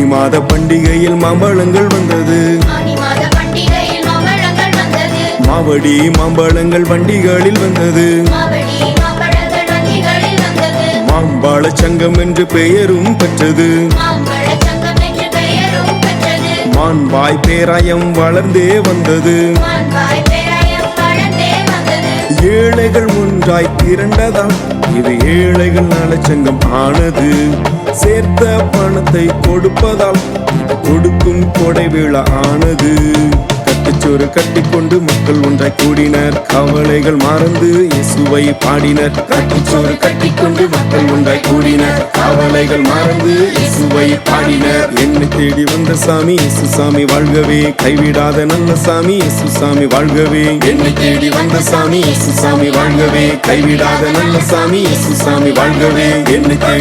ஆனி மாத பண்டிகையில் மாம்பழங்கள் வந்தது. மாவடி மாம்பழங்கள் வண்டிகளில் வந்தது. மாம்பழ சங்கம் என்று பெயரும் பெற்றது. மாண்பாய் பேராயம் வளர்ந்தே வந்தது. ஏழைகள் ஒன்றாய் திரண்டதால் இது ஏழைகள் நலச்சங்கம் ஆனது. சேர்த்த பணத்தை கொடுப்பதால் கொடுக்கும் கொடை விழா ஆனது. கட்டுச்சோறு கட்டிக்கொண்டு மக்கள் ஒன்றாய் கூடினர். கவலைகள் மறந்து இயேசுவை பாடினர். கட்டுச்சோறு கட்டிக்கொண்டு மக்கள் ஒன்றாய் கூடினர். கவலைகள் மறந்து இயேசுவை பாடினர். என்னை தேடி வந்த சாமி இயேசு சாமி வாழ்கவே. கைவிடாத நல்ல சாமி இயேசு சாமி வாழ்கவே. என்னை தேடி வந்த சாமி இயேசு சாமி வாழ்கவே. கைவிடாத நல்ல சாமி இயேசு சாமி வாழ்கவே. என்னை